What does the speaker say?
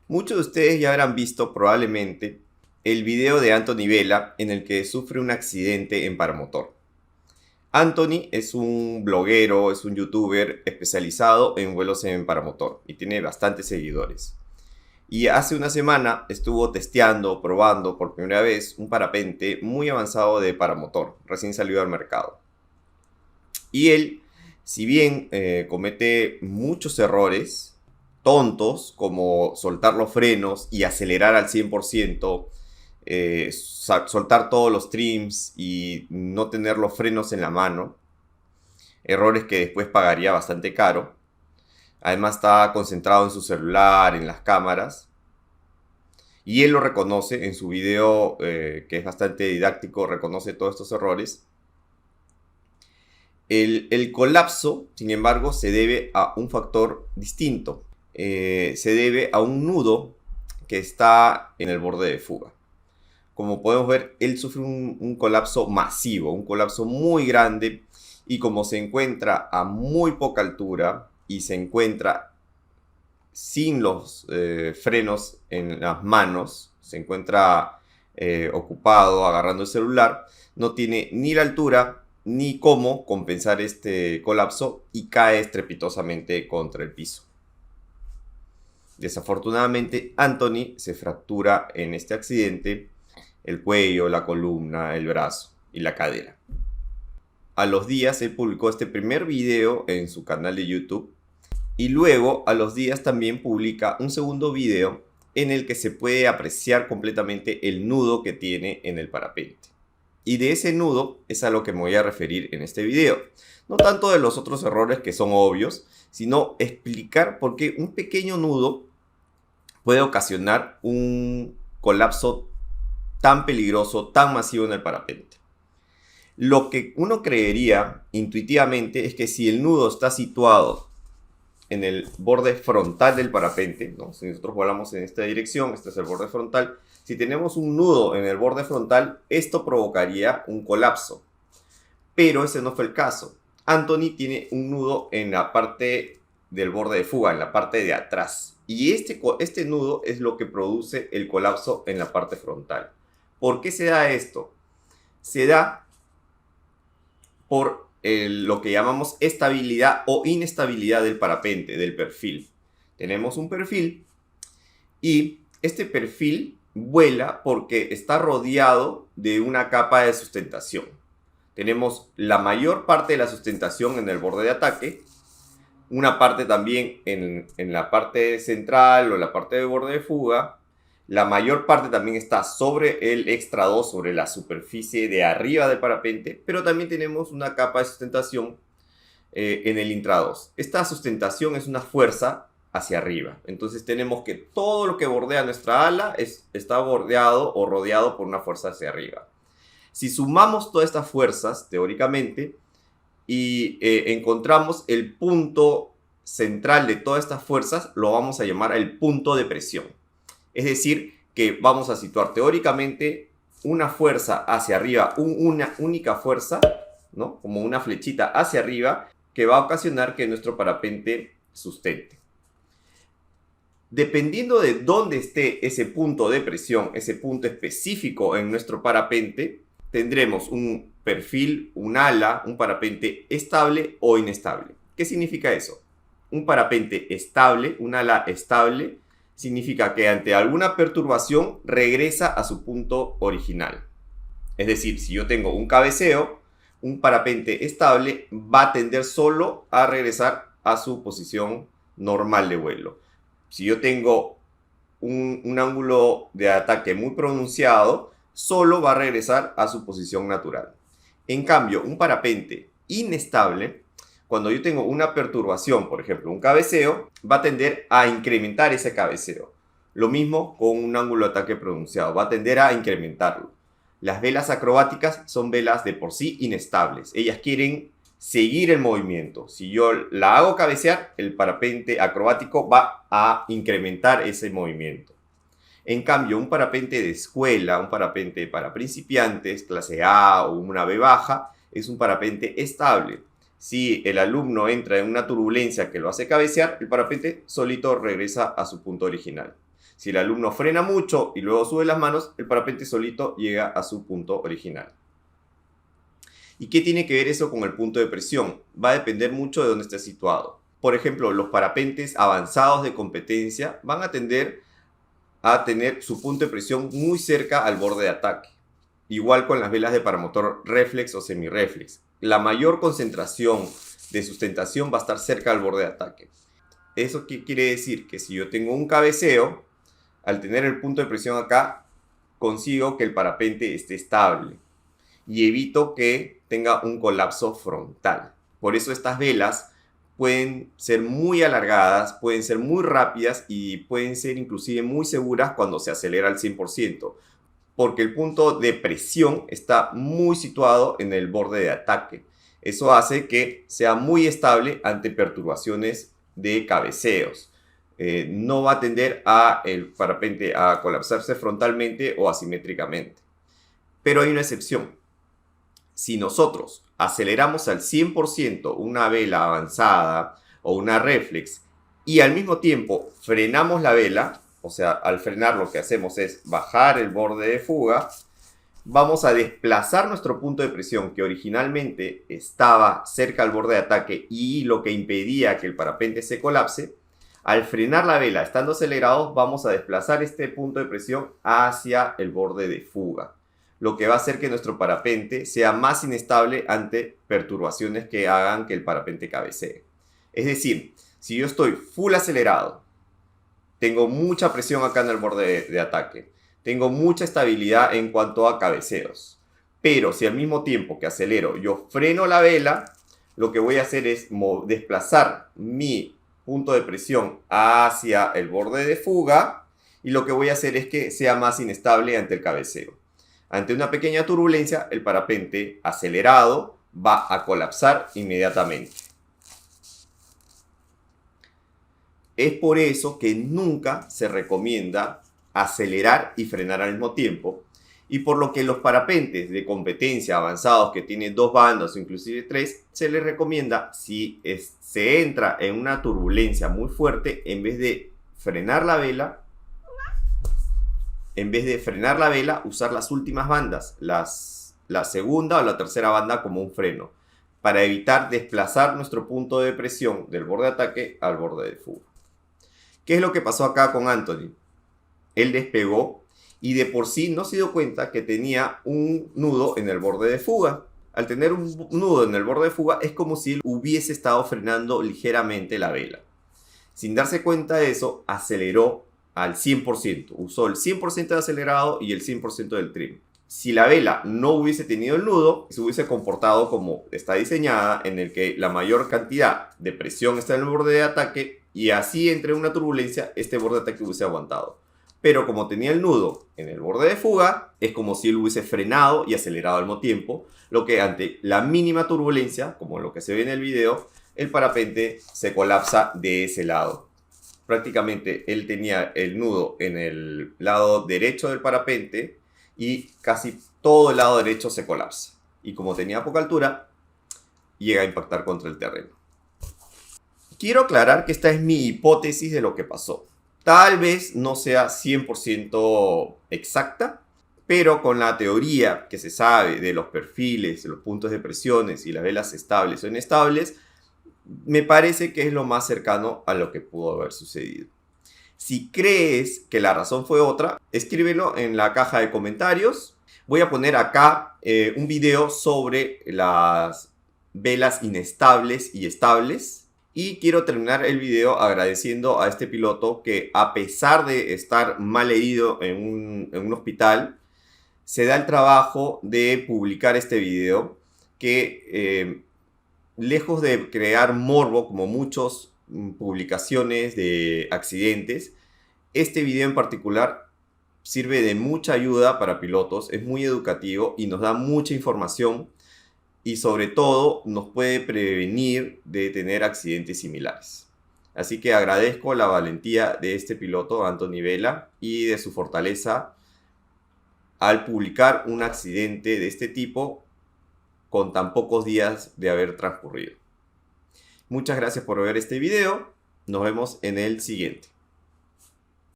Muchos de ustedes ya habrán visto probablemente el video de Anthony Vela en el que sufre un accidente en paramotor. Anthony es un bloguero, es un youtuber especializado en vuelos en paramotor y tiene bastantes seguidores. Y hace una semana estuvo testeando, probando por primera vez un parapente muy avanzado de paramotor, recién salido al mercado. Y él, si bien comete muchos errores tontos, como soltar los frenos y acelerar al 100%, soltar todos los trims y no tener los frenos en la mano, errores que después pagaría bastante caro. Además está concentrado en su celular, en las cámaras, y él lo reconoce en su video, que es bastante didáctico, reconoce todos estos errores. El colapso, sin embargo, se debe a un factor distinto. Se debe a un nudo que está en el borde de fuga. Como podemos ver, él sufre un colapso masivo, un colapso muy grande, y como se encuentra a muy poca altura y se encuentra sin los frenos en las manos, se encuentra ocupado agarrando el celular, no tiene ni la altura ni cómo compensar este colapso y cae estrepitosamente contra el piso. Desafortunadamente, Anthony se fractura en este accidente el cuello, la columna, el brazo y la cadera. A los días él publicó este primer video en su canal de YouTube y luego a los días también publica un segundo video en el que se puede apreciar completamente el nudo que tiene en el parapente. Y de ese nudo es a lo que me voy a referir en este video. No tanto de los otros errores que son obvios, sino explicar por qué un pequeño nudo puede ocasionar un colapso tan peligroso, tan masivo en el parapente. Lo que uno creería intuitivamente es que si el nudo está situado en el borde frontal del parapente, ¿no? Si nosotros volamos en esta dirección, este es el borde frontal, si tenemos un nudo en el borde frontal, esto provocaría un colapso. Pero ese no fue el caso. Anthony tiene un nudo en la parte del borde de fuga, en la parte de atrás. Y este nudo es lo que produce el colapso en la parte frontal. ¿Por qué se da esto? Se da por lo que llamamos estabilidad o inestabilidad del parapente, del perfil. Tenemos un perfil y este perfil vuela porque está rodeado de una capa de sustentación. Tenemos la mayor parte de la sustentación en el borde de ataque, una parte también en la parte central o la parte de borde de fuga. La mayor parte también está sobre el extra 2, sobre la superficie de arriba del parapente, pero también tenemos una capa de sustentación en el intra 2. Esta sustentación es una fuerza hacia arriba. Entonces tenemos que todo lo que bordea nuestra ala está bordeado o rodeado por una fuerza hacia arriba. Si sumamos todas estas fuerzas, teóricamente, y encontramos el punto central de todas estas fuerzas, lo vamos a llamar el punto de presión. Es decir, que vamos a situar teóricamente una fuerza hacia arriba, una única fuerza, ¿no? Como una flechita hacia arriba, que va a ocasionar que nuestro parapente sustente. Dependiendo de dónde esté ese punto de presión, ese punto específico en nuestro parapente, tendremos un perfil, un ala, un parapente estable o inestable. ¿Qué significa eso? Un parapente estable, un ala estable, significa que ante alguna perturbación regresa a su punto original. Es decir, si yo tengo un cabeceo, un parapente estable va a tender solo a regresar a su posición normal de vuelo. Si yo tengo un ángulo de ataque muy pronunciado, solo va a regresar a su posición natural. En cambio, un parapente inestable, cuando yo tengo una perturbación, por ejemplo, un cabeceo, va a tender a incrementar ese cabeceo. Lo mismo con un ángulo de ataque pronunciado, va a tender a incrementarlo. Las velas acrobáticas son velas de por sí inestables. Ellas quieren seguir el movimiento. Si yo la hago cabecear, el parapente acrobático va a incrementar ese movimiento. En cambio, un parapente de escuela, un parapente para principiantes, clase A o una B baja, es un parapente estable. Si el alumno entra en una turbulencia que lo hace cabecear, el parapente solito regresa a su punto original. Si el alumno frena mucho y luego sube las manos, el parapente solito llega a su punto original. ¿Y qué tiene que ver eso con el punto de presión? Va a depender mucho de dónde esté situado. Por ejemplo, los parapentes avanzados de competencia van a tender a tener su punto de presión muy cerca al borde de ataque. Igual con las velas de paramotor reflex o semirreflex. La mayor concentración de sustentación va a estar cerca al borde de ataque. ¿Eso qué quiere decir? Que si yo tengo un cabeceo, al tener el punto de presión acá, consigo que el parapente esté estable y evito que tenga un colapso frontal. Por eso estas velas pueden ser muy alargadas, pueden ser muy rápidas y pueden ser inclusive muy seguras cuando se acelera al 100%, porque el punto de presión está muy situado en el borde de ataque. Eso hace que sea muy estable ante perturbaciones de cabeceos. No va a tender a el parapente a colapsarse frontalmente o asimétricamente. Pero hay una excepción. Si nosotros aceleramos al 100% una vela avanzada o una reflex y al mismo tiempo frenamos la vela, o sea, al frenar lo que hacemos es bajar el borde de fuga, vamos a desplazar nuestro punto de presión que originalmente estaba cerca al borde de ataque y lo que impedía que el parapente se colapse. Al frenar la vela estando acelerados, vamos a desplazar este punto de presión hacia el borde de fuga, lo que va a hacer que nuestro parapente sea más inestable ante perturbaciones que hagan que el parapente cabecee. Es decir, si yo estoy full acelerado, tengo mucha presión acá en el borde de ataque, tengo mucha estabilidad en cuanto a cabeceos, pero si al mismo tiempo que acelero yo freno la vela, lo que voy a hacer es desplazar mi punto de presión hacia el borde de fuga y lo que voy a hacer es que sea más inestable ante el cabeceo. Ante una pequeña turbulencia, el parapente acelerado va a colapsar inmediatamente. Es por eso que nunca se recomienda acelerar y frenar al mismo tiempo, y por lo que los parapentes de competencia avanzados que tienen 2 bandas o inclusive 3, se les recomienda, si se entra en una turbulencia muy fuerte, en vez de frenar la vela, usar las últimas bandas, la segunda o la tercera banda como un freno, para evitar desplazar nuestro punto de presión del borde de ataque al borde de fuga. ¿Qué es lo que pasó acá con Anthony? Él despegó y de por sí no se dio cuenta que tenía un nudo en el borde de fuga. Al tener un nudo en el borde de fuga es como si él hubiese estado frenando ligeramente la vela. Sin darse cuenta de eso, aceleró al 100%. Usó el 100% de acelerado y el 100% del trim. Si la vela no hubiese tenido el nudo, se hubiese comportado como está diseñada, en el que la mayor cantidad de presión está en el borde de ataque y así entre una turbulencia este borde de ataque hubiese aguantado. Pero como tenía el nudo en el borde de fuga, es como si él hubiese frenado y acelerado al mismo tiempo, lo que ante la mínima turbulencia, como lo que se ve en el video, el parapente se colapsa de ese lado. Prácticamente él tenía el nudo en el lado derecho del parapente y casi todo el lado derecho se colapsa. Y como tenía poca altura, llega a impactar contra el terreno. Quiero aclarar que esta es mi hipótesis de lo que pasó. Tal vez no sea 100% exacta, pero con la teoría que se sabe de los perfiles, de los puntos de presiones y las velas estables o inestables, me parece que es lo más cercano a lo que pudo haber sucedido. Si crees que la razón fue otra, escríbelo en la caja de comentarios. Voy a poner acá un video sobre las velas inestables y estables. Y quiero terminar el video agradeciendo a este piloto que, a pesar de estar mal herido en un hospital, se da el trabajo de publicar este video que, lejos de crear morbo como muchas publicaciones de accidentes, este video en particular sirve de mucha ayuda para pilotos, es muy educativo y nos da mucha información y sobre todo nos puede prevenir de tener accidentes similares. Así que agradezco la valentía de este piloto, Anthony Vela, y de su fortaleza al publicar un accidente de este tipo con tan pocos días de haber transcurrido. Muchas gracias por ver este video. Nos vemos en el siguiente.